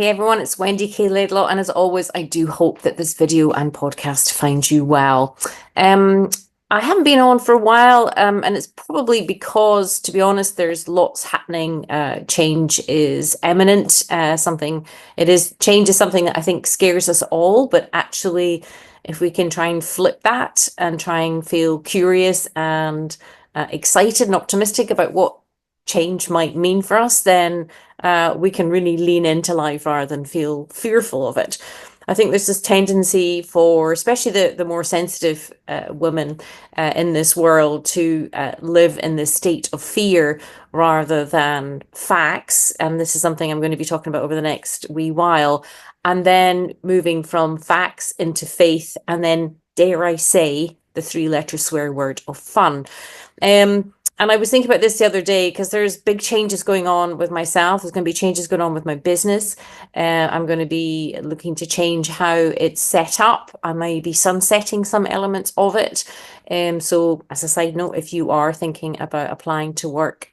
Hey everyone, it's Wendy K, Laidlaw, and as always, I do hope that this video and podcast finds you well. Um, I haven't been on for a while, and it's probably because, to be honest, there's lots happening. Change is imminent. Change is something that I think scares us all, but actually, if we can try and flip that and try and feel curious and excited and optimistic about what change might mean for us, then we can really lean into life rather than feel fearful of it. I think there's this tendency for, especially the more sensitive women in this world, to live in this state of fear rather than facts. And this is something I'm going to be talking about over the next wee while. And then moving from facts into faith, and then, dare I say, the three-letter swear word of fun. And I was thinking about this the other day because there's big changes going on with myself. There's going to be changes going on with my business. I'm going to be looking to change how it's set up. I may be sunsetting some elements of it. So as a side note, if you are thinking about applying to work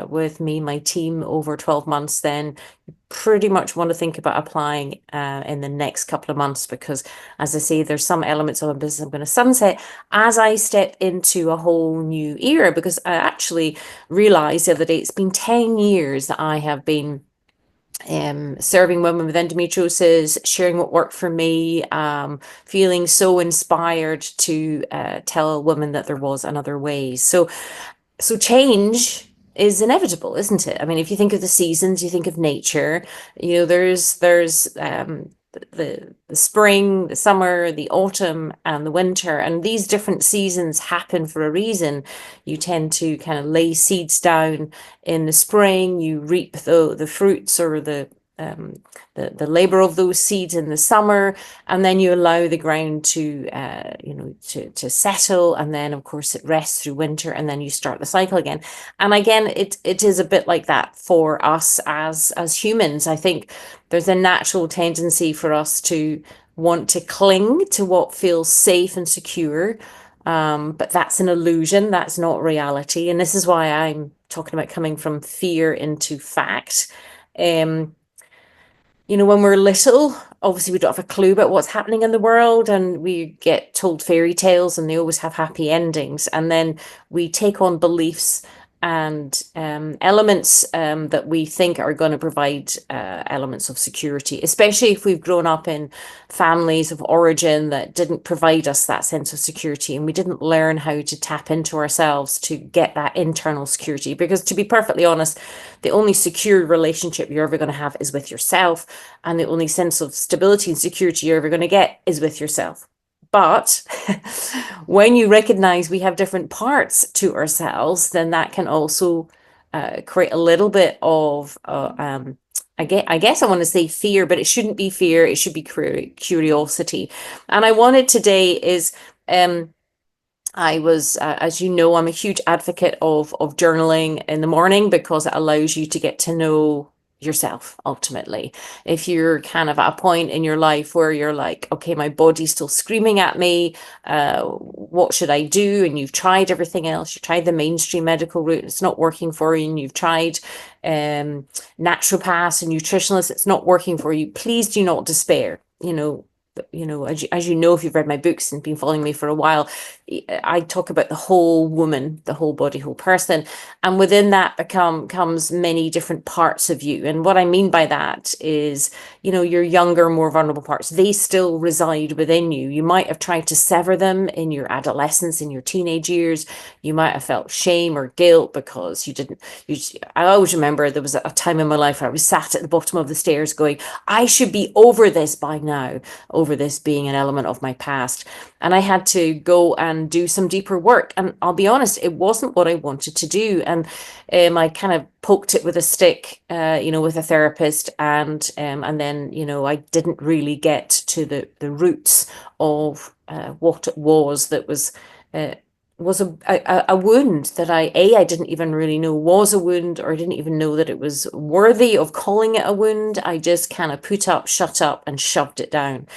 with me, my team, over 12 months, then you pretty much want to think about applying in the next couple of months, because as I say, there's some elements of a business I'm going to sunset as I step into a whole new era. Because I actually realized the other day, it's been 10 years that I have been serving women with endometriosis, sharing what worked for me, feeling so inspired to tell women that there was another way. So change is inevitable, isn't it? I mean, if you think of the seasons, you think of nature, there's the spring, the summer, the autumn, and the winter, and these different seasons happen for a reason. You tend to kind of lay seeds down in the spring, you reap the fruits or the labor of those seeds in the summer, and then you allow the ground to to settle, and then of course it rests through winter, and then you start the cycle again. And again, it is a bit like that for us as humans. I think there's a natural tendency for us to want to cling to what feels safe and secure, but that's an illusion. That's not reality, and this is why I'm talking about coming from fear into fact. When we're little, obviously we don't have a clue about what's happening in the world, and we get told fairy tales and they always have happy endings. And then we take on beliefs and elements that we think are going to provide elements of security, especially if we've grown up in families of origin that didn't provide us that sense of security, and we didn't learn how to tap into ourselves to get that internal security. Because to be perfectly honest, the only secure relationship you're ever going to have is with yourself, and the only sense of stability and security you're ever going to get is with yourself. But when you recognize we have different parts to ourselves, then that can also create a little bit of, I guess I want to say fear, but it shouldn't be fear. It should be curiosity. And I wanted today is, I was, as you know, I'm a huge advocate of journaling in the morning, because it allows you to get to know yourself ultimately. If you're kind of at a point in your life where you're like, okay, my body's still screaming at me, what should I do? And you've tried everything else, you tried the mainstream medical route, it's not working for you, and you've tried naturopaths and nutritionists, it's not working for you, please do not despair. As you know, if you've read my books and been following me for a while, I talk about the whole woman, the whole body, whole person. And within that comes many different parts of you. And what I mean by that is, your younger, more vulnerable parts, they still reside within you. You might have tried to sever them in your adolescence, in your teenage years. You might have felt shame or guilt because I always remember there was a time in my life where I was sat at the bottom of the stairs going, I should be over this by now, over this being an element of my past. And I had to go and do some deeper work. And I'll be honest, it wasn't what I wanted to do. And I kind of poked it with a stick, with a therapist. And then, I didn't really get to the roots of what it was that was a wound that I didn't even really know was a wound, or I didn't even know that it was worthy of calling it a wound. I just kind of put up, shut up, and shoved it down.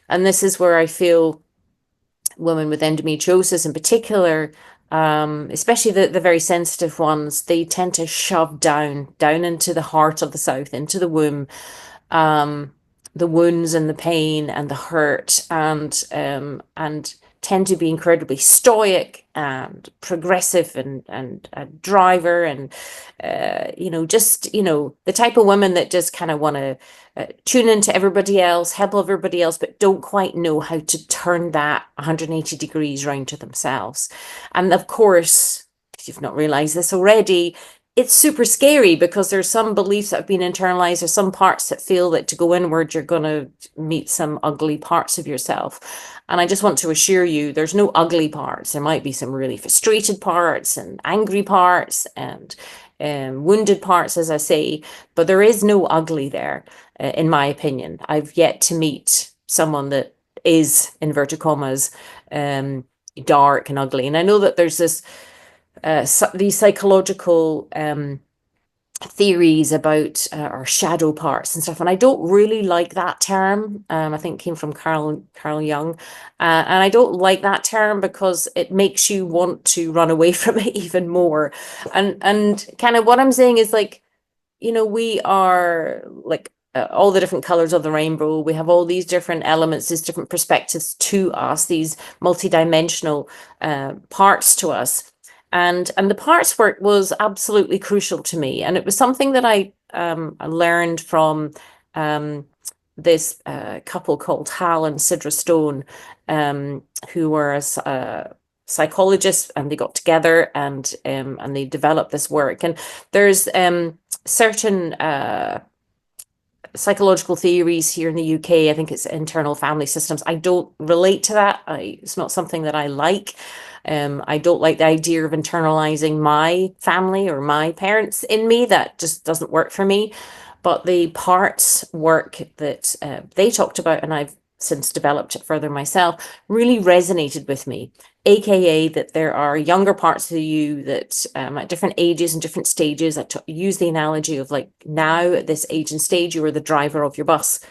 And this is where I feel women with endometriosis in particular, especially the very sensitive ones, they tend to shove down into the heart of the south, into the womb, um, the wounds and the pain and the hurt, and tend to be incredibly stoic and progressive and a driver, and just the type of women that just kind of want to tune into everybody else, help everybody else, but don't quite know how to turn that 180 degrees round to themselves. And of course, if you've not realized this already, it's super scary because there's some beliefs that have been internalized, or some parts that feel that to go inward, you're going to meet some ugly parts of yourself. And I just want to assure you, there's no ugly parts. There might be some really frustrated parts and angry parts and wounded parts, as I say, but there is no ugly there, in my opinion. I've yet to meet someone that is, inverted commas, dark and ugly. And I know that there's these psychological theories about our shadow parts and stuff, and I don't really like that term. I think it came from Carl Jung, and I don't like that term because it makes you want to run away from it even more. And kind of what I'm saying is, like, we are like all the different colors of the rainbow. We have all these different elements, these different perspectives to us, these multidimensional parts to us. And the parts work was absolutely crucial to me. And it was something that I learned from this couple called Hal and Sidra Stone, who were a psychologists, and they got together and they developed this work. And there's certain psychological theories here in the UK. I think it's internal family systems. I don't relate to that. It's not something that I like. I don't like the idea of internalizing my family or my parents in me. That just doesn't work for me. But the parts work that they talked about, and I've since developed it further myself, really resonated with me. AKA that there are younger parts of you that at different ages and different stages, I use the analogy of, like, now at this age and stage, you are the driver of your bus.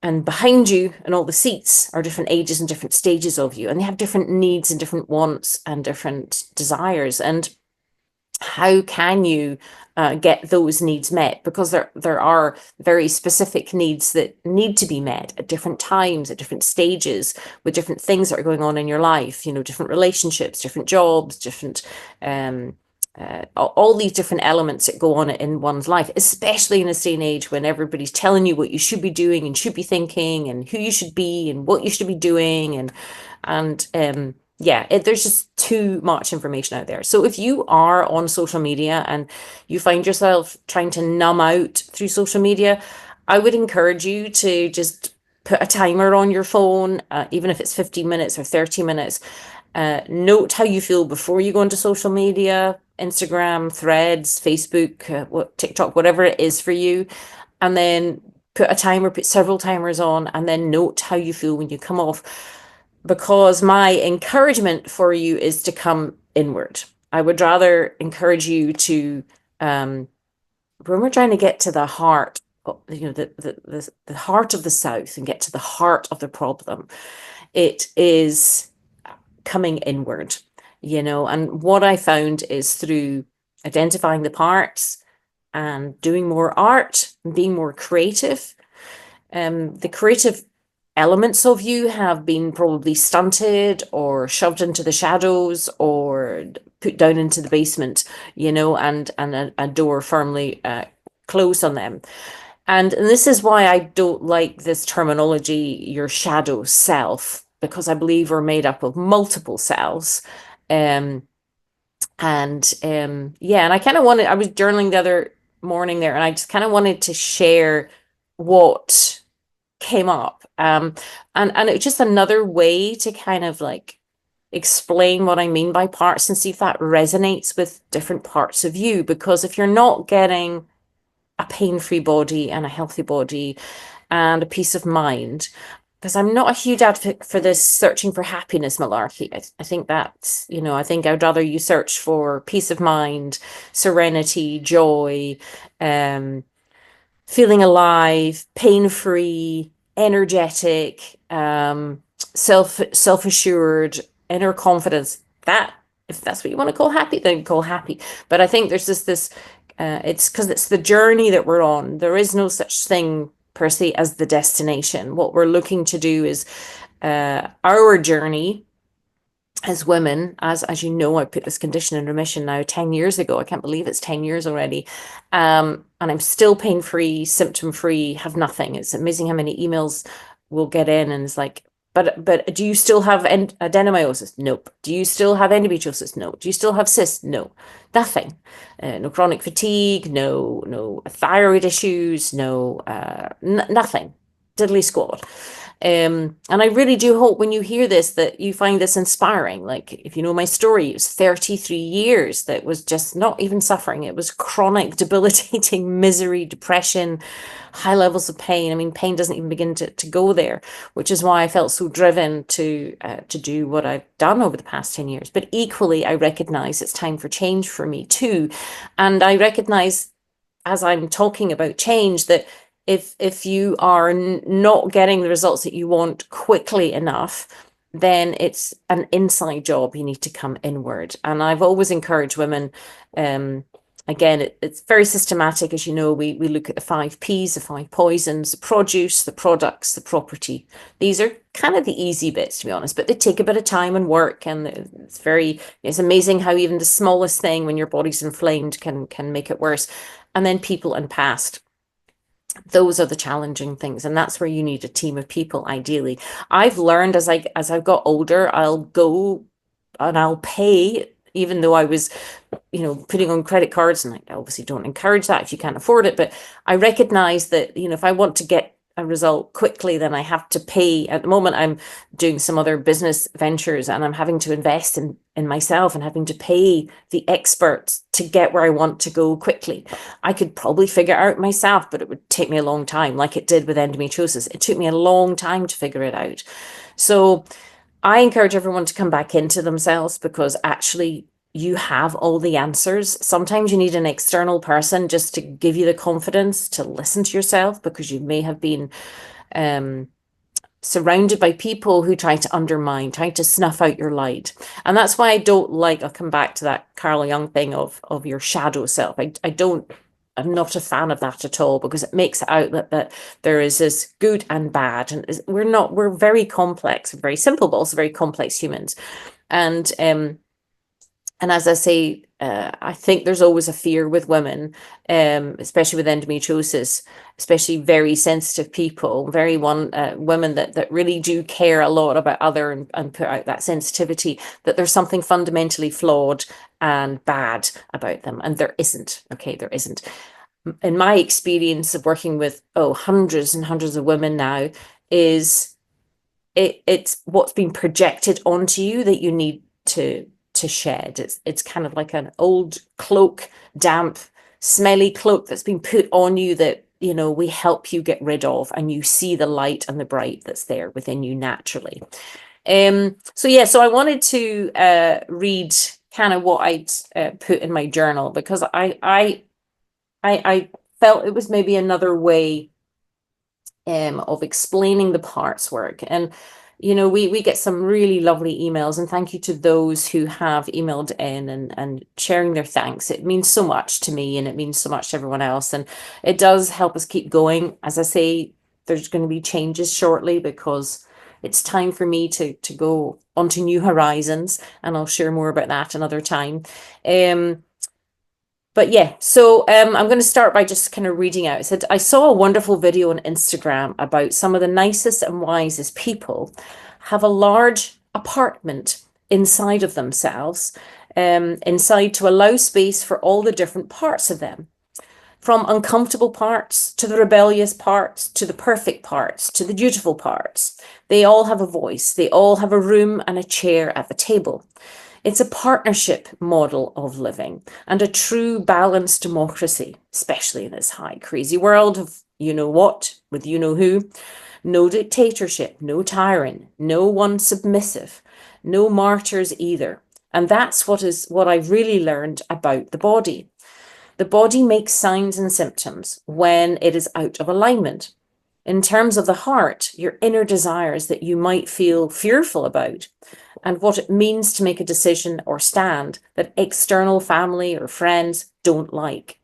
And behind you and all the seats are different ages and different stages of you. And they have different needs and different wants and different desires. And how can you get those needs met? Because there are very specific needs that need to be met at different times, at different stages, with different things that are going on in your life, different relationships, different jobs, different all these different elements that go on in one's life, especially in this day and age when everybody's telling you what you should be doing and should be thinking and who you should be and what you should be doing. And yeah, there's just too much information out there. So if you are on social media and you find yourself trying to numb out through social media, I would encourage you to just put a timer on your phone, even if it's 15 minutes or 30 minutes. Note how you feel before you go into social media, Instagram, Threads, Facebook, TikTok, whatever it is for you. And then put a timer, put several timers on, and then note how you feel when you come off. Because my encouragement for you is to come inward. I would rather encourage you to, when we're trying to get to the heart, the heart of the South, and get to the heart of the problem, it is coming inward, and what I found is through identifying the parts and doing more art and being more creative. The creative elements of you have been probably stunted or shoved into the shadows or put down into the basement, and a door firmly closed on them. And this is why I don't like this terminology, your shadow self, because I believe we're made up of multiple selves. Yeah, and I was journaling the other morning there, and I just kind of wanted to share what came up. And it's just another way to kind of like explain what I mean by parts and see if that resonates with different parts of you. Because if you're not getting a pain-free body and a healthy body and a peace of mind, because I'm not a huge advocate for this searching for happiness malarkey. I think that's, I think I'd rather you search for peace of mind, serenity, joy, feeling alive, pain-free, energetic, self-assured, inner confidence. That, if that's what you want to call happy, then call happy. But I think there's this It's because it's the journey that we're on. There is no such thing per se as the destination. What we're looking to do is our journey as women, as you know, I put this condition in remission now 10 years ago. I can't believe it's 10 years already. And I'm still pain-free, symptom-free, have nothing. It's amazing how many emails we'll get in and it's like, but do you still have adenomyosis? Nope. Do you still have endometriosis? No. Do you still have cysts? No. Nothing. No chronic fatigue, no thyroid issues, no nothing. Diddly squat. And I really do hope when you hear this that you find this inspiring. Like, if you know my story, it was 33 years that was just not even suffering. It was chronic, debilitating misery, depression, high levels of pain. I mean, pain doesn't even begin to go there, which is why I felt so driven to do what I've done over the past 10 years. But equally, I recognize it's time for change for me too. And I recognize, as I'm talking about change, that if you are not getting the results that you want quickly enough, then it's an inside job. You need to come inward. And I've always encouraged women, again, it's very systematic. As you know, we look at the 5 Ps, the 5 poisons, the produce, the products, the property. These are kind of the easy bits, to be honest, but they take a bit of time and work. And it's amazing how even the smallest thing, when your body's inflamed, can make it worse. And then people and past. Those are the challenging things, and that's where you need a team of people, ideally. I've learned as I've got older, I'll go and I'll pay, even though I was, putting on credit cards, and I obviously don't encourage that if you can't afford it, but I recognize that, if I want to get a result quickly, then I have to pay. At the moment, I'm doing some other business ventures and I'm having to invest in myself and having to pay the experts to get where I want to go quickly. I could probably figure it out myself, but it would take me a long time, like it did with endometriosis. It took me a long time to figure it out. So I encourage everyone to come back into themselves, because actually you have all the answers. Sometimes you need an external person just to give you the confidence to listen to yourself, because you may have been surrounded by people who try to undermine, try to snuff out your light. And that's why I don't like, I'll come back to that Carl Jung thing of your shadow self. I'm not a fan of that at all, because it makes it out that there is this good and bad. And we're very complex, very simple, but also very complex humans. And as I say, I think there's always a fear with women, especially with endometriosis, especially very sensitive people, women that really do care a lot about other and put out that sensitivity, that there's something fundamentally flawed and bad about them. And there isn't. Okay, there isn't. In my experience of working with hundreds and hundreds of women now, is it's what's been projected onto you that you need to shed. It's kind of like an old cloak, damp, smelly cloak that's been put on you that, we help you get rid of, and you see the light and the bright that's there within you naturally. So I wanted to read kind of what I'd put in my journal, because I felt it was maybe another way of explaining the parts work. And we get some really lovely emails, and thank you to those who have emailed in and sharing their thanks. It means so much to me, and it means so much to everyone else, and it does help us keep going. As I say, there's going to be changes shortly, because it's time for me to go onto new horizons, and I'll share more about that another time. But yeah, so I'm going to start by just kind of reading out. It said, I saw a wonderful video on Instagram about some of the nicest and wisest people have a large apartment inside of themselves, inside, to allow space for all the different parts of them. From uncomfortable parts, to the rebellious parts, to the perfect parts, to the beautiful parts. They all have a voice. They all have a room and a chair at the table. It's a partnership model of living, and a true balanced democracy, especially in this high, crazy world of you-know-what with you-know-who. No dictatorship, no tyrant, no one submissive, no martyrs either. And that's what I've really learned about the body. The body makes signs and symptoms when it is out of alignment. In terms of the heart, your inner desires that you might feel fearful about, and what it means to make a decision or stand that external family or friends don't like.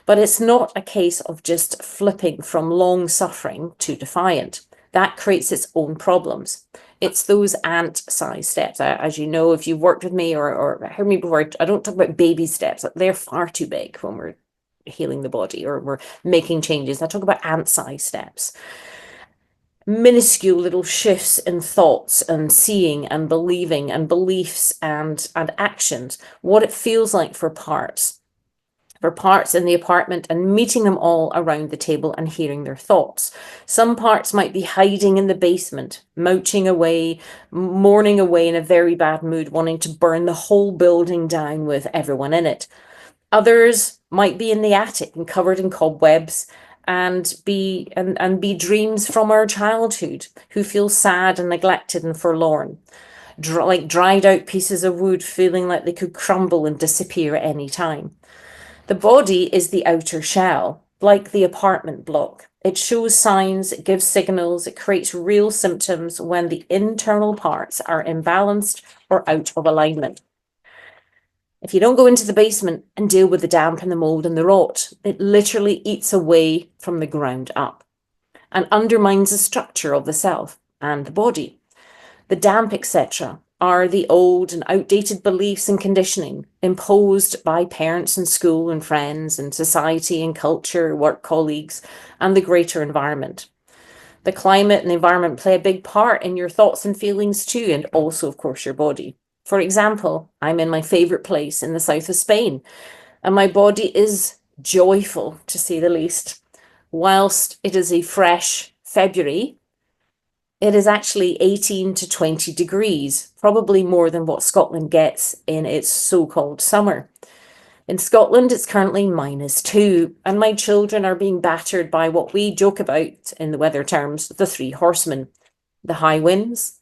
But it's not a case of just flipping from long suffering to defiant. That creates its own problems. It's those ant-sized steps. As you know, if you've worked with me or heard me before, I don't talk about baby steps. They're far too big when we're healing the body or we're making changes. I talk about ant-sized steps. Minuscule little shifts in thoughts and seeing and believing and beliefs and actions, what it feels like for parts in the apartment, and meeting them all around the table and hearing their thoughts. Some parts might be hiding in the basement, mouching away, mourning away in a very bad mood, wanting to burn the whole building down with everyone in it. Others might be in the attic and covered in cobwebs and be dreams from our childhood, who feel sad and neglected and forlorn. Like dried out pieces of wood feeling like they could crumble and disappear at any time. The body is the outer shell, like the apartment block. It shows signs, it gives signals, it creates real symptoms when the internal parts are imbalanced or out of alignment. If you don't go into the basement and deal with the damp and the mold and the rot, it literally eats away from the ground up and undermines the structure of the self and the body. The damp, etc., are the old and outdated beliefs and conditioning imposed by parents and school and friends and society and culture, work colleagues, and the greater environment. The climate and the environment play a big part in your thoughts and feelings too, and also, of course, your body. For example, I'm in my favorite place in the south of Spain, and my body is joyful, to say the least. Whilst it is a fresh February, it is actually 18 to 20 degrees, probably more than what Scotland gets in its so-called summer. In Scotland, it's currently -2, and my children are being battered by what we joke about in the weather terms, the three horsemen: the high winds,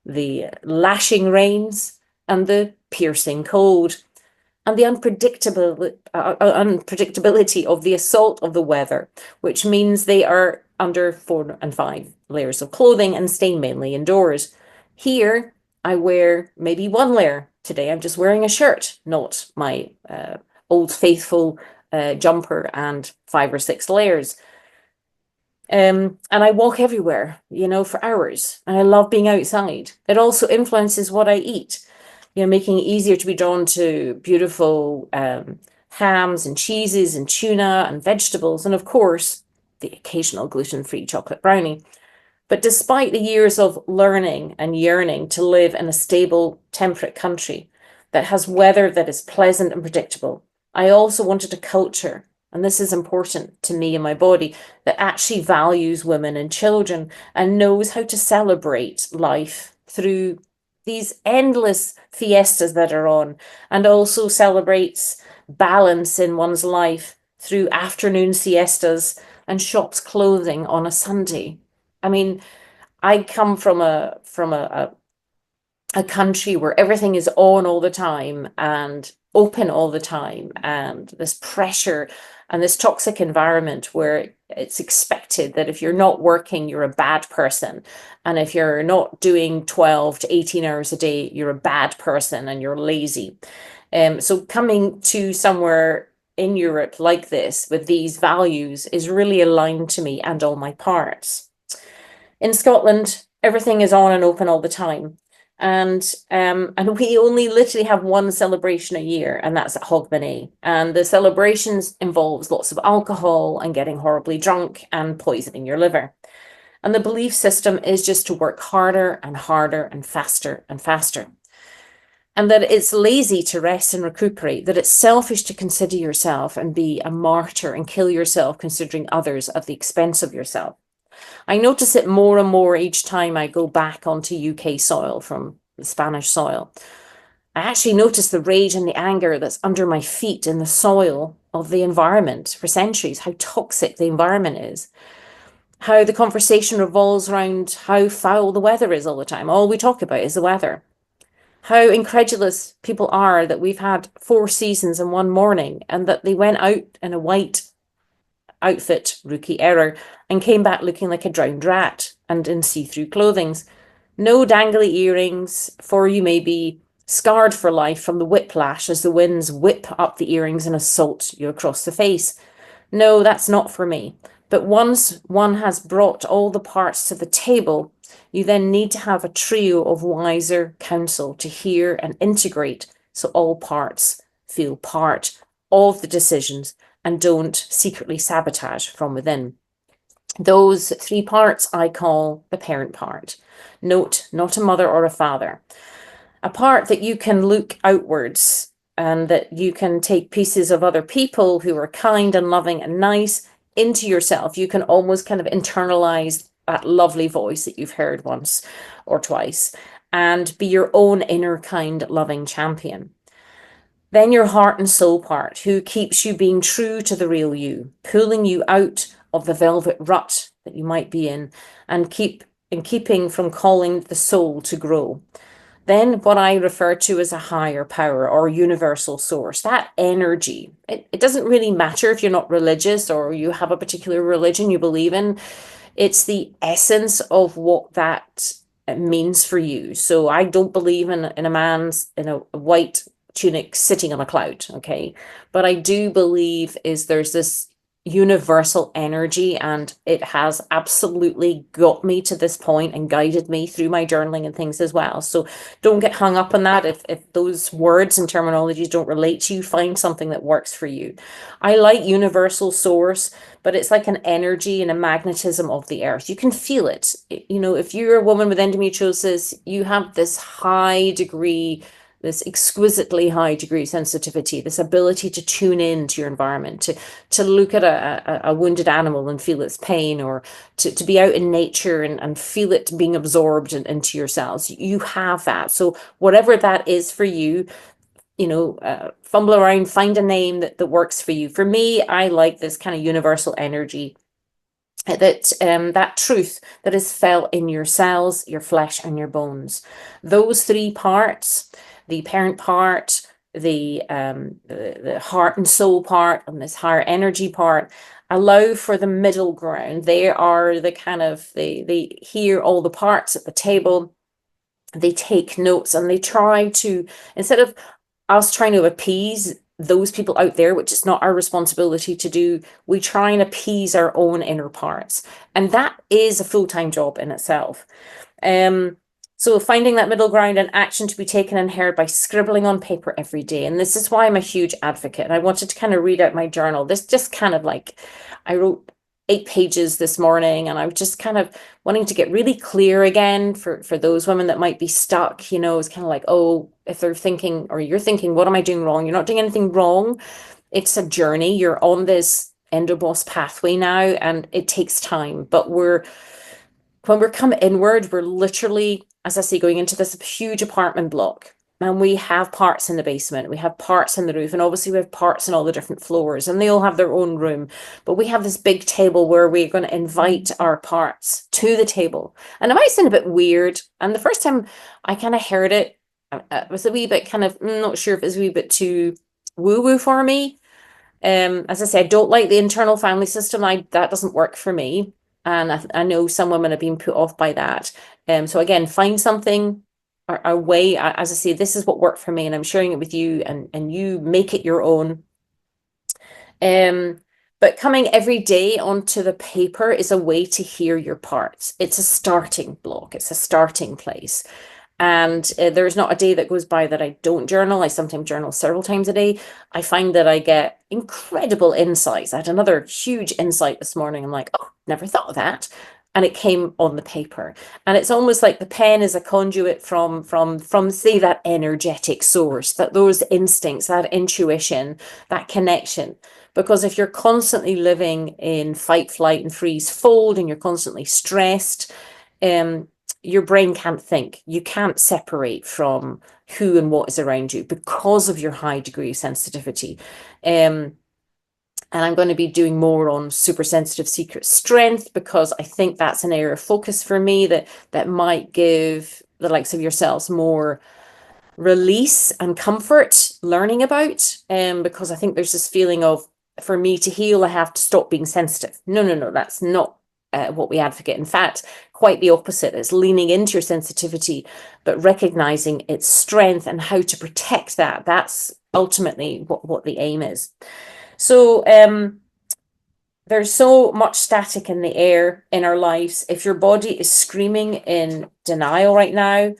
the lashing rains, and the piercing cold. And the unpredictability of the assault of the weather, which means they are under 4 and 5 layers of clothing and stay mainly indoors. Here, I wear maybe 1 layer. Today, I'm just wearing a shirt, not my old faithful jumper and 5 or 6 layers. And I walk everywhere, for hours. And I love being outside. It also influences what I eat. Making it easier to be drawn to beautiful hams and cheeses and tuna and vegetables, and of course, the occasional gluten-free chocolate brownie. But despite the years of learning and yearning to live in a stable, temperate country that has weather that is pleasant and predictable, I also wanted a culture, and this is important to me and my body, that actually values women and children and knows how to celebrate life through these endless fiestas that are on, and also celebrates balance in one's life through afternoon siestas and shops clothing on a Sunday. I mean, I come from a country where everything is on all the time and open all the time, and this pressure and this toxic environment where it's expected that if you're not working, you're a bad person. And if you're not doing 12 to 18 hours a day, you're a bad person and you're lazy. So coming to somewhere in Europe like this with these values is really aligned to me and all my parts. In Scotland, everything is on and open all the time. And we only literally have one celebration a year, and that's at Hogmanay. And the celebrations involves lots of alcohol and getting horribly drunk and poisoning your liver. And the belief system is just to work harder and harder and faster and faster. And that it's lazy to rest and recuperate, that it's selfish to consider yourself and be a martyr and kill yourself considering others at the expense of yourself. I notice it more and more each time I go back onto UK soil from the Spanish soil. I actually notice the rage and the anger that's under my feet in the soil of the environment for centuries, how toxic the environment is, how the conversation revolves around how foul the weather is all the time. All we talk about is the weather. How incredulous people are that we've had 4 seasons in one morning and that they went out in a white outfit, rookie error, and came back looking like a drowned rat and in see-through clothing. No dangly earrings, for you may be scarred for life from the whiplash as the winds whip up the earrings and assault you across the face. No, that's not for me. But once one has brought all the parts to the table, you then need to have a trio of wiser counsel to hear and integrate so all parts feel part of the decisions and don't secretly sabotage from within. Those three parts I call the parent part. Note, not a mother or a father. A part that you can look outwards and that you can take pieces of other people who are kind and loving and nice into yourself. You can almost kind of internalize that lovely voice that you've heard once or twice and be your own inner kind, loving champion. Then your heart and soul part, who keeps you being true to the real you, pulling you out of the velvet rut that you might be in and keeping from calling the soul to grow. Then what I refer to as a higher power or universal source, that energy. It doesn't really matter if you're not religious or you have a particular religion you believe in. It's the essence of what that means for you. So I don't believe in a man's in a white tunic sitting on a cloud, okay? But I do believe there's this universal energy, and it has absolutely got me to this point and guided me through my journaling and things as well. So don't get hung up on that. If those words and terminologies don't relate to you, find something that works for you. I like universal source, but it's like an energy and a magnetism of the earth. You can feel it. You know, if you're a woman with endometriosis, you have this high degree, this exquisitely high degree sensitivity, this ability to tune in to your environment, to look at a wounded animal and feel its pain, or to be out in nature and feel it being absorbed into your cells. You have that. So whatever that is for you, you know, fumble around, find a name that works for you. For me, I like this kind of universal energy, that truth that is felt in your cells, your flesh, and your bones. Those three parts, the parent part, the heart and soul part, and this higher energy part, allow for the middle ground. They are the kind of, they hear all the parts at the table, they take notes, and they try to, instead of us trying to appease those people out there, which is not our responsibility to do, we try and appease our own inner parts. And that is a full-time job in itself. So finding that middle ground and action to be taken and heard by scribbling on paper every day. And this is why I'm a huge advocate. And I wanted to kind of read out my journal. This just kind of like, I wrote 8 pages this morning, and I was just kind of wanting to get really clear again for those women that might be stuck. You know, it's kind of like, oh, if they're thinking, or you're thinking, what am I doing wrong? You're not doing anything wrong. It's a journey. You're on this EndoBoss pathway now, and it takes time. But when we're coming inward, we're literally, as I say, going into this huge apartment block. And we have parts in the basement, we have parts in the roof, and obviously we have parts in all the different floors, and they all have their own room. But we have this big table where we're going to invite our parts to the table. And it might sound a bit weird. And the first time I kind of heard it, it was a wee bit kind of, not sure if it's a wee bit too woo-woo for me. As I said, I don't like the internal family system. That doesn't work for me. And I know some women have been put off by that. So again, find something, a way, as I say, this is what worked for me, and I'm sharing it with you, and you make it your own. But coming every day onto the paper is a way to hear your parts. It's a starting block. It's a starting place. And there's not a day that goes by that I don't journal. I sometimes journal several times a day. I find that I get incredible insights. I had another huge insight this morning. I'm like, oh, never thought of that. And it came on the paper. And it's almost like the pen is a conduit from say, that energetic source, that those instincts, that intuition, that connection. Because if you're constantly living in fight, flight, and freeze, fold, and you're constantly stressed, your brain can't think. You can't separate from who and what is around you because of your high degree of sensitivity. And I'm going to be doing more on super sensitive secret strength, because I think that's an area of focus for me that might give the likes of yourselves more release and comfort learning about. Because I think there's this feeling of, for me to heal, I have to stop being sensitive. No, that's not what we advocate. In fact, quite the opposite. It's leaning into your sensitivity, but recognizing its strength and how to protect that. That's ultimately what the aim is. So there's so much static in the air in our lives. If your body is screaming in denial right now,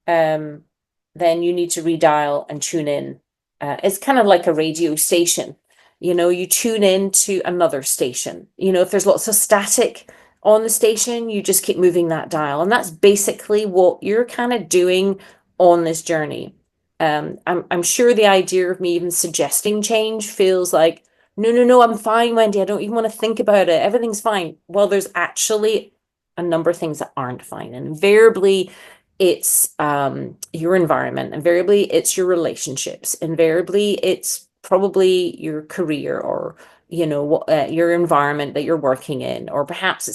then you need to redial and tune in. It's kind of like a radio station. You tune in to another station. If there's lots of static on the station, you just keep moving that dial. And that's basically what you're kind of doing on this journey. I'm sure the idea of me even suggesting change feels like, no, I'm fine, Wendy. I don't even want to think about it. Everything's fine. Well, there's actually a number of things that aren't fine. And invariably, it's your environment. Invariably, it's your relationships. Invariably, it's probably your career or your environment that you're working in, or perhaps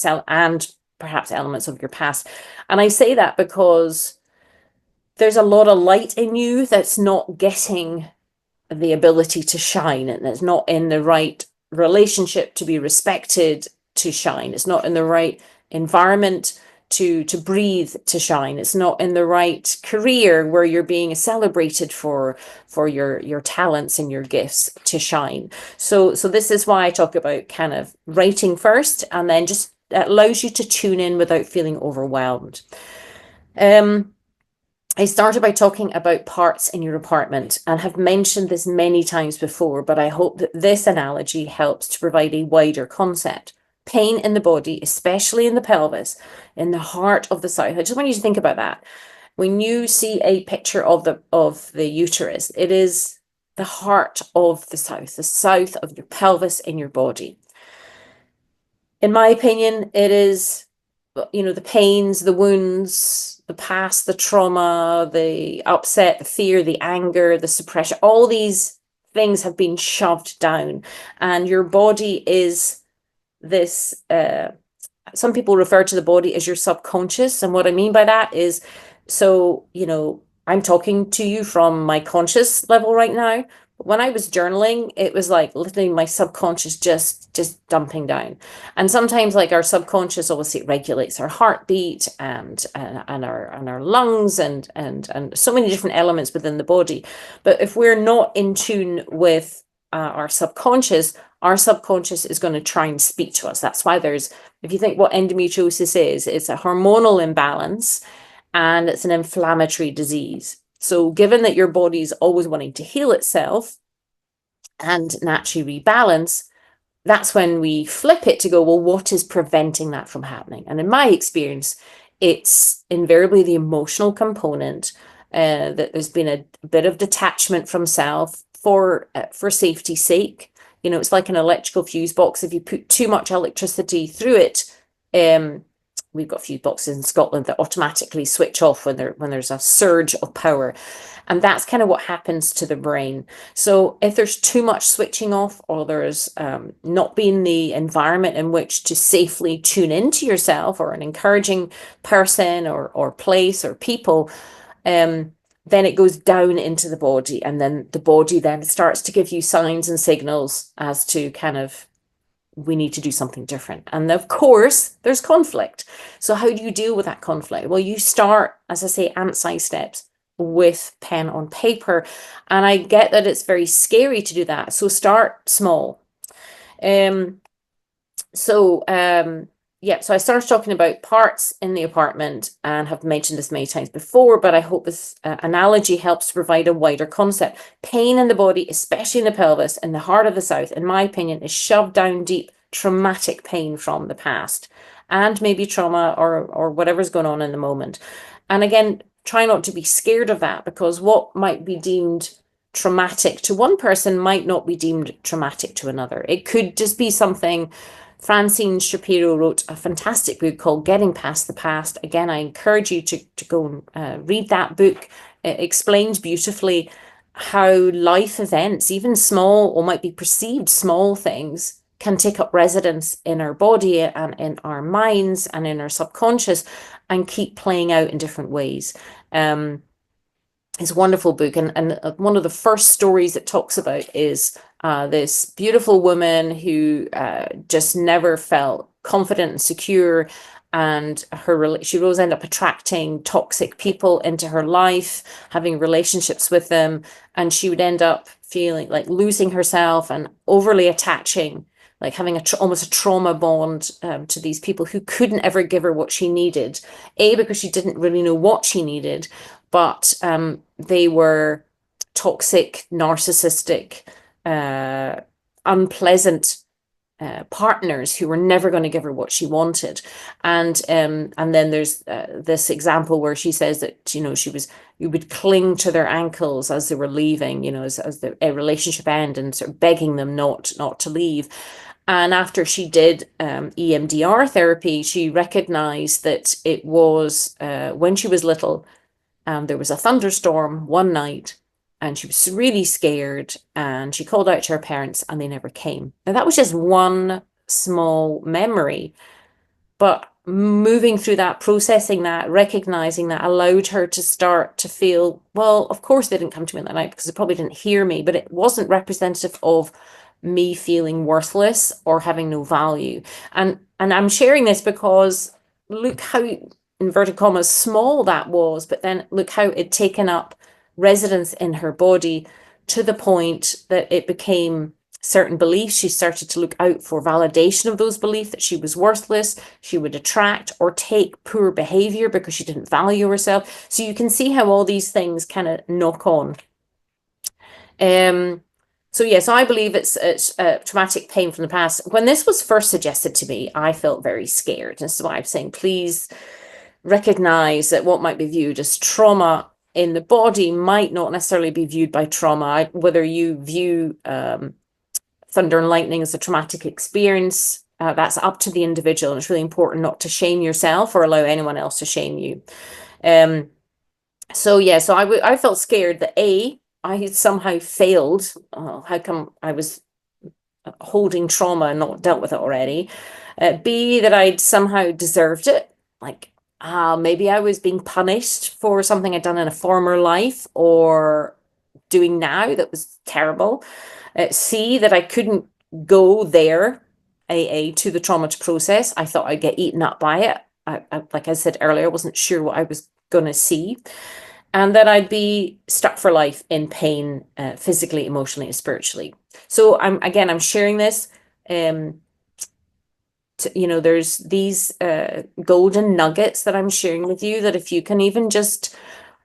perhaps elements of your past. And I say that because there's a lot of light in you that's not getting the ability to shine, and it's not in the right relationship to be respected, to shine. It's not in the right environment to breathe, to shine. It's not in the right career where you're being celebrated for your talents and your gifts, to shine. So this is why I talk about kind of writing first, and then just that allows you to tune in without feeling overwhelmed. I started by talking about parts in your apartment and have mentioned this many times before, but I hope that this analogy helps to provide a wider concept. Pain in the body, especially in the pelvis, in the heart of the south. I just want you to think about that. When you see a picture of the uterus, it is the heart of the south of your pelvis in your body. In my opinion, it is, the pains, the wounds, the past, the trauma, the upset, the fear, the anger, the suppression, all these things have been shoved down. And your body is this, some people refer to the body as your subconscious. And what I mean by that is, I'm talking to you from my conscious level right now. When I was journaling, it was like literally my subconscious just dumping down. And sometimes, like, our subconscious, obviously, it regulates our heartbeat and our lungs and so many different elements within the body. But if we're not in tune with our subconscious is going to try and speak to us. That's why if you think what endometriosis is, it's a hormonal imbalance and it's an inflammatory disease. So given that your body is always wanting to heal itself and naturally rebalance, that's when we flip it to go, well, what is preventing that from happening? And in my experience, it's invariably the emotional component, that there's been a bit of detachment from self for safety's sake. It's like an electrical fuse box. If you put too much electricity through it, we've got fuse boxes in Scotland that automatically switch off when there's a surge of power. And that's kind of what happens to the brain. So if there's too much switching off, or there's not been the environment in which to safely tune into yourself, or an encouraging person or place or people, then it goes down into the body. And then the body then starts to give you signs and signals as to kind of, we need to do something different. And of course, there's conflict. So how do you deal with that conflict? Well, you start, as I say, ant-sized steps with pen on paper. And I get that it's very scary to do that. So start small. So I started talking about parts in the apartment and have mentioned this many times before, but I hope this analogy helps to provide a wider concept. Pain in the body, especially in the pelvis, in the heart of the south, in my opinion, is shoved down deep, traumatic pain from the past, and maybe trauma or whatever's going on in the moment. And again, try not to be scared of that, because what might be deemed traumatic to one person might not be deemed traumatic to another. It could just be something. Francine Shapiro wrote a fantastic book called Getting Past the Past. Again, I encourage you to go and read that book. It explains beautifully how life events, even small or might be perceived small things, can take up residence in our body and in our minds and in our subconscious and keep playing out in different ways. It's a wonderful book. And one of the first stories it talks about is this beautiful woman who just never felt confident and secure, and she would always end up attracting toxic people into her life, having relationships with them, and she would end up feeling like losing herself and overly attaching, like having almost a trauma bond to these people who couldn't ever give her what she needed. Because she didn't really know what she needed, but they were toxic, narcissistic, unpleasant partners who were never going to give her what she wanted. And then there's this example where she says that, you would cling to their ankles as they were leaving, as the relationship ended, and sort of begging them not to leave. And after she did EMDR therapy, she recognized that it was when she was little, there was a thunderstorm one night, and she was really scared, and she called out to her parents, and they never came. Now, that was just one small memory, but moving through that, processing that, recognizing that, allowed her to start to feel, well, of course they didn't come to me that night because they probably didn't hear me, but it wasn't representative of me feeling worthless or having no value. And I'm sharing this because look how, inverted commas, small that was, but then look how it'd taken up residence in her body to the point that it became certain beliefs. She started to look out for validation of those beliefs, that she was worthless. She would attract or take poor behavior because she didn't value herself. So you can see how all these things kind of knock on. So yes, I believe it's traumatic pain from the past. When this was first suggested to me, I felt very scared. This is why I'm saying, please recognize that what might be viewed as trauma in the body might not necessarily be viewed by trauma. Whether you view thunder and lightning as a traumatic experience, that's up to the individual. And it's really important not to shame yourself or allow anyone else to shame you. So I felt scared that I had somehow failed. How come I was holding trauma and not dealt with it already? B, that I'd somehow deserved it. Like, maybe I was being punished for something I'd done in a former life or doing now that was terrible. C, that I couldn't go there, to the trauma to process. I thought I'd get eaten up by it. Like I said earlier, I wasn't sure what I was going to see. And that I'd be stuck for life in pain, physically, emotionally, and spiritually. So I'm sharing this. There's these golden nuggets that I'm sharing with you, that if you can even just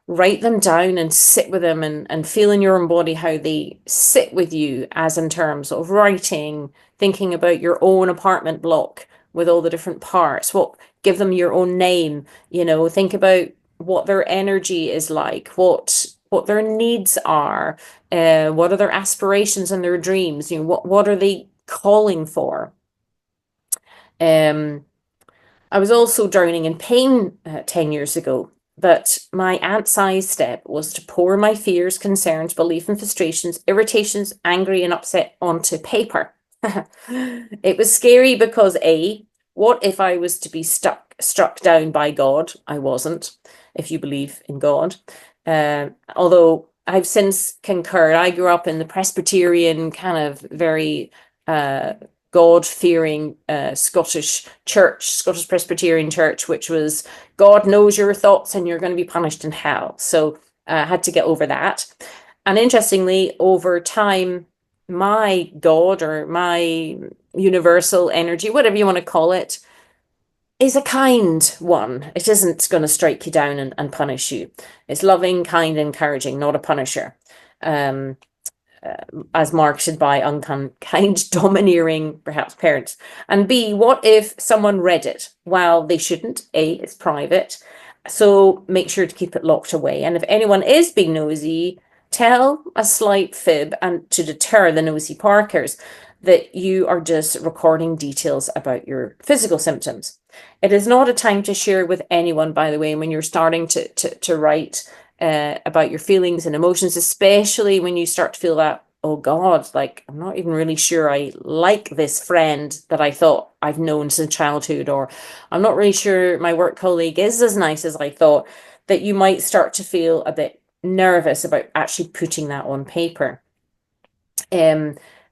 write them down and sit with them and feel in your own body how they sit with you, as in terms of writing, thinking about your own apartment block with all the different parts, give them your own name, think about what their energy is like, what their needs are, what are their aspirations and their dreams, what are they calling for. I was also drowning in pain 10 years ago, but my ant-sized step was to pour my fears, concerns, beliefs, and frustrations, irritations, angry, and upset onto paper. It was scary because what if I was to be struck down by God? I wasn't, if you believe in God. Although I've since concurred, I grew up in the Presbyterian, kind of very God-fearing Scottish Presbyterian church, which was God knows your thoughts and you're going to be punished in hell. So I had to get over that. And interestingly, over time, my God, or my universal energy, whatever you want to call it, is a kind one. It isn't going to strike you down and punish you. It's loving, kind, encouraging, not a punisher. As marketed by unkind, domineering, perhaps, parents. And B, what if someone read it? Well, they shouldn't. It's private. So make sure to keep it locked away. And if anyone is being nosy, tell a slight fib, and to deter the nosy Parkers, that you are just recording details about your physical symptoms. It is not a time to share with anyone, by the way, when you're starting to write about your feelings and emotions, especially when you start to feel that, oh God, like, I'm not even really sure I like this friend that I thought I've known since childhood, or I'm not really sure my work colleague is as nice as I thought, that you might start to feel a bit nervous about actually putting that on paper.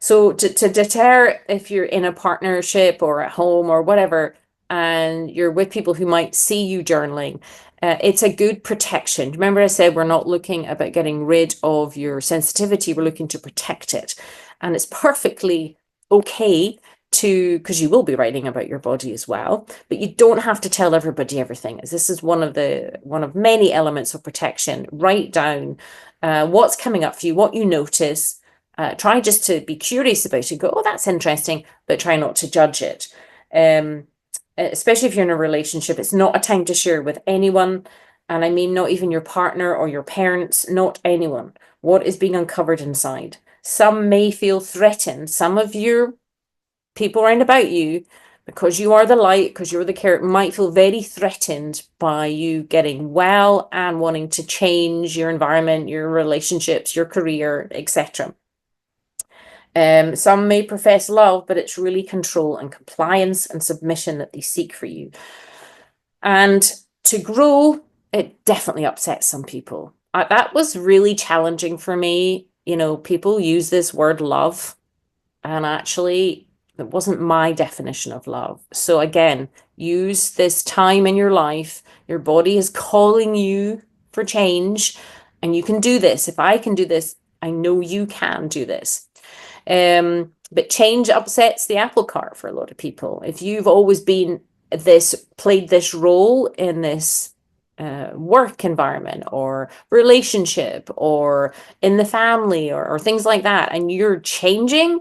So to deter, if you're in a partnership or at home or whatever, and you're with people who might see you journaling, it's a good protection. Remember I said we're not looking about getting rid of your sensitivity, we're looking to protect it. And it's perfectly okay to, because you will be writing about your body as well, but you don't have to tell everybody everything. This is one of many elements of protection. Write down what's coming up for you, what you notice. Try just to be curious about it. Go, oh, that's interesting, but try not to judge it. Especially if you're in a relationship, it's not a time to share with anyone. And I mean, not even your partner or your parents, not anyone. What is being uncovered inside? Some may feel threatened. Some of your people around about you, because you are the light, because you're the care, might feel very threatened by you getting well and wanting to change your environment, your relationships, your career, etc. Some may profess love, but it's really control and compliance and submission that they seek for you. And to grow, it definitely upsets some people. That was really challenging for me. You know, people use this word love, and actually, it wasn't my definition of love. So again, use this time in your life. Your body is calling you for change, and you can do this. If I can do this, I know you can do this. But change upsets the apple cart for a lot of people. If you've always been played this role in this work environment or relationship or in the family or things like that, and you're changing,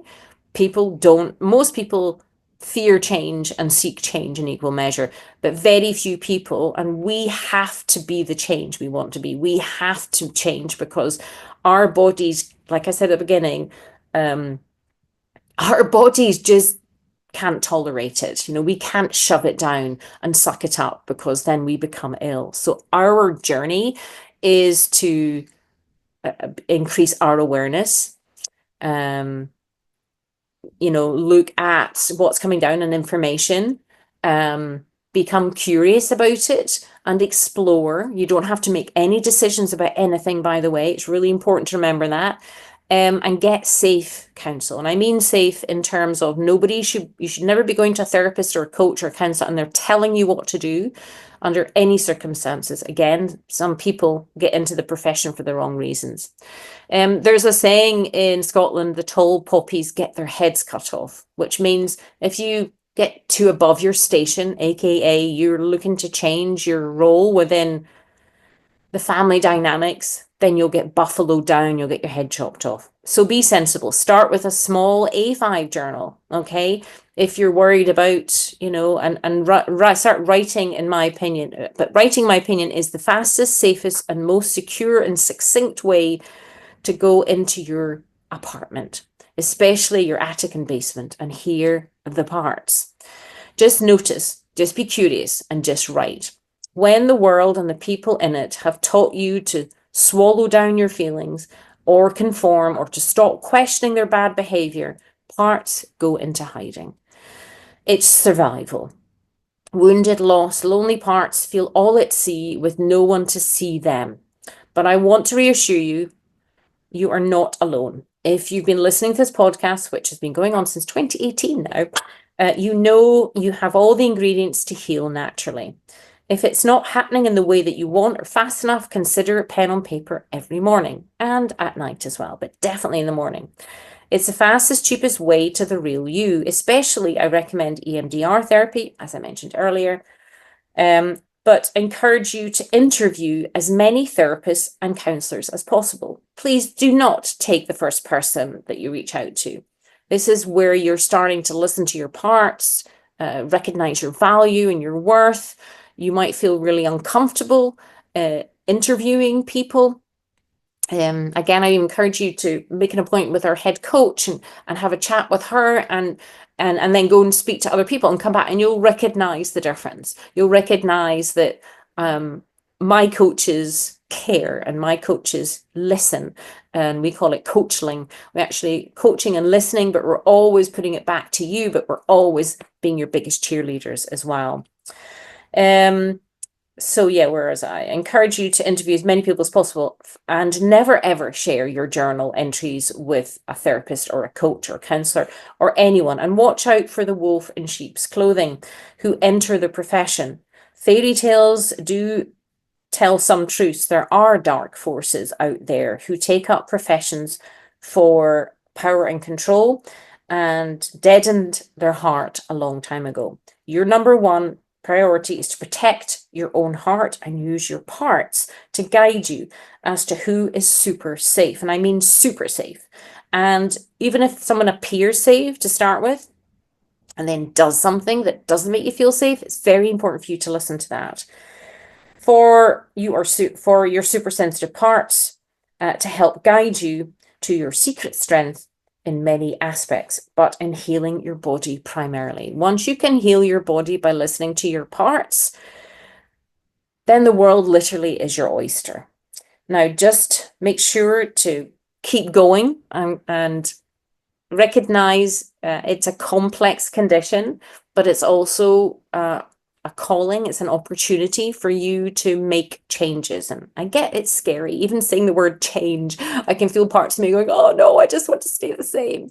most people fear change and seek change in equal measure, but very few people, and we have to be the change we want to be. We have to change because our bodies, like I said at the beginning, our bodies just can't tolerate it. You know, we can't shove it down and suck it up because then we become ill. So our journey is to increase our awareness, look at what's coming down in information, become curious about it and explore. You don't have to make any decisions about anything, by the way. It's really important to remember that. And get safe counsel. And I mean safe in terms of you should never be going to a therapist or a coach or a counselor and they're telling you what to do under any circumstances. Again, some people get into the profession for the wrong reasons. There's a saying in Scotland, the tall poppies get their heads cut off, which means if you get too above your station, aka you're looking to change your role within the family dynamics, then you'll get buffaloed down, you'll get your head chopped off. So be sensible. Start with a small A5 journal, okay? If you're worried about, and start writing, in my opinion. But writing, in my opinion, is the fastest, safest, and most secure and succinct way to go into your apartment, especially your attic and basement, and hear the parts. Just notice, just be curious, and just write. When the world and the people in it have taught you to swallow down your feelings or conform or to stop questioning their bad behavior, parts go into hiding. It's survival. Wounded, lost, lonely parts feel all at sea with no one to see them. But I want to reassure you, you are not alone. If you've been listening to this podcast, which has been going on since 2018 now, you know you have all the ingredients to heal naturally. If it's not happening in the way that you want or fast enough, consider a pen on paper every morning and at night as well, but definitely in the morning. It's the fastest, cheapest way to the real you. Especially, I recommend EMDR therapy, as I mentioned earlier, but encourage you to interview as many therapists and counselors as possible. Please do not take the first person that you reach out to. This is where you're starting to listen to your parts, recognize your value and your worth. You might feel really uncomfortable interviewing people. Again, I encourage you to make an appointment with our head coach and have a chat with her and then go and speak to other people and come back, and you'll recognize the difference. You'll recognize that my coaches care and my coaches listen, and we call it coachling. We're actually coaching and listening, but we're always putting it back to you, but we're always being your biggest cheerleaders as well. So yeah, whereas I encourage you to interview as many people as possible and never ever share your journal entries with a therapist or a coach or counselor or anyone. And watch out for the wolf in sheep's clothing who enter the profession. Fairy tales do tell some truths. There are dark forces out there who take up professions for power and control and deadened their heart a long time ago. Your number one priority is to protect your own heart and use your parts to guide you as to who is super safe. And I mean super safe. And even if someone appears safe to start with and then does something that doesn't make you feel safe, it's very important for you to listen to that. For your super sensitive parts to help guide you to your secret strength in many aspects, but in healing your body primarily. Once you can heal your body by listening to your parts, then the world literally is your oyster. Now, just make sure to keep going and recognize it's a complex condition, but it's also a calling. It's an opportunity for you to make changes. And I get it's scary. Even saying the word change, I can feel parts of me going, oh no, I just want to stay the same.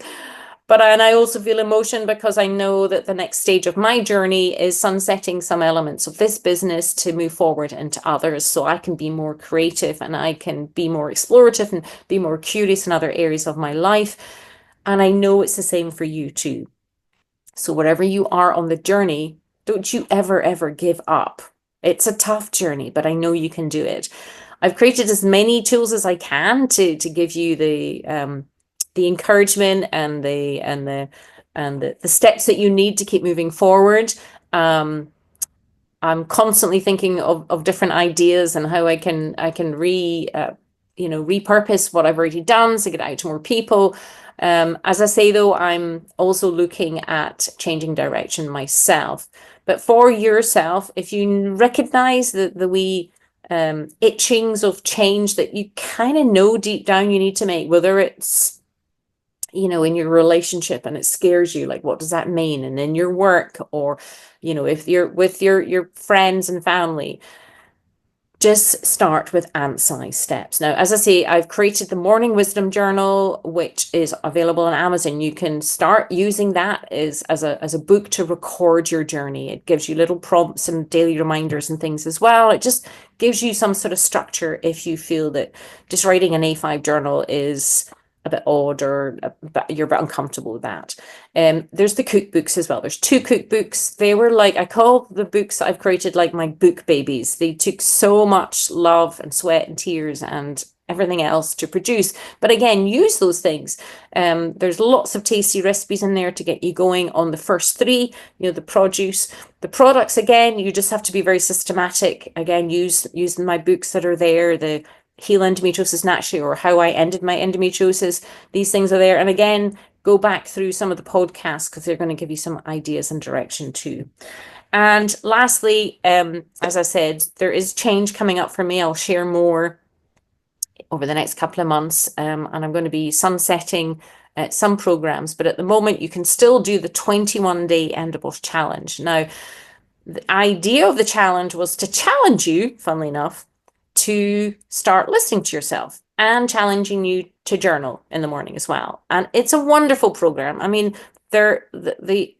And I also feel emotion because I know that the next stage of my journey is sunsetting some elements of this business to move forward into others so I can be more creative and I can be more explorative and be more curious in other areas of my life. And I know it's the same for you too. So wherever you are on the journey, don't you ever give up. It's a tough journey, but I know you can do it. I've created as many tools as I can to give you the encouragement and the steps that you need to keep moving forward. I'm constantly thinking of different ideas and how I can repurpose what I've already done to get out to more people. As I say, though, I'm also looking at changing direction myself. But for yourself, if you recognize the wee itchings of change that you kind of know deep down you need to make, whether it's in your relationship and it scares you, like what does that mean? And in your work, or if you're with your friends and family, just start with ant-sized steps. Now, as I say, I've created the Morning Wisdom Journal, which is available on Amazon. You can start using that as a book to record your journey. It gives you little prompts and daily reminders and things as well. It just gives you some sort of structure if you feel that just writing an A5 journal is a bit odd or you're a bit uncomfortable with that. There's the cookbooks as well. There's 2 cookbooks. They were like, I call the books that I've created like my book babies. They took so much love and sweat and tears and everything else to produce. But again, use those things. There's lots of tasty recipes in there to get you going on the first 3, the produce. The products, again, you just have to be very systematic. Again, use my books that are there, the Heal Endometriosis Naturally or How I Ended My Endometriosis. These things are there. And again, go back through some of the podcasts because they're going to give you some ideas and direction too. And lastly, as I said, there is change coming up for me. I'll share more over the next couple of months. And I'm going to be sunsetting some programs. But at the moment, you can still do the 21-day Endoboss challenge. Now, the idea of the challenge was to challenge you, funnily enough, to start listening to yourself and challenging you to journal in the morning as well. And it's a wonderful program. I mean, it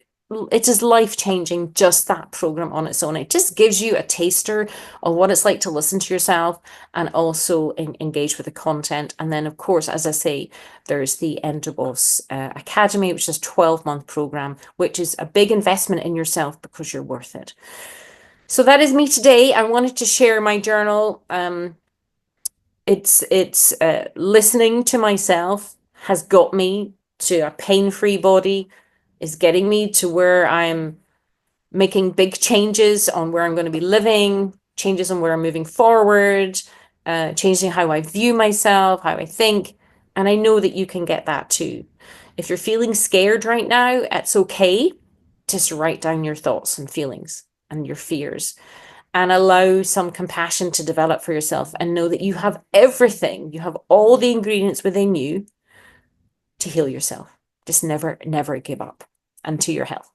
is life-changing, just that program on its own. It just gives you a taster of what it's like to listen to yourself and also engage with the content. And then, of course, as I say, there's the Endoboss Academy, which is a 12-month program, which is a big investment in yourself because you're worth it. So that is me today. I wanted to share my journal. It's listening to myself has got me to a pain-free body, is getting me to where I'm making big changes on where I'm going to be living, changes on where I'm moving forward, changing how I view myself, how I think. And I know that you can get that too. If you're feeling scared right now, it's okay. Just write down your thoughts and feelings and your fears and allow some compassion to develop for yourself and know that you have everything. You have all the ingredients within you to heal yourself. Just never give up, and to your health.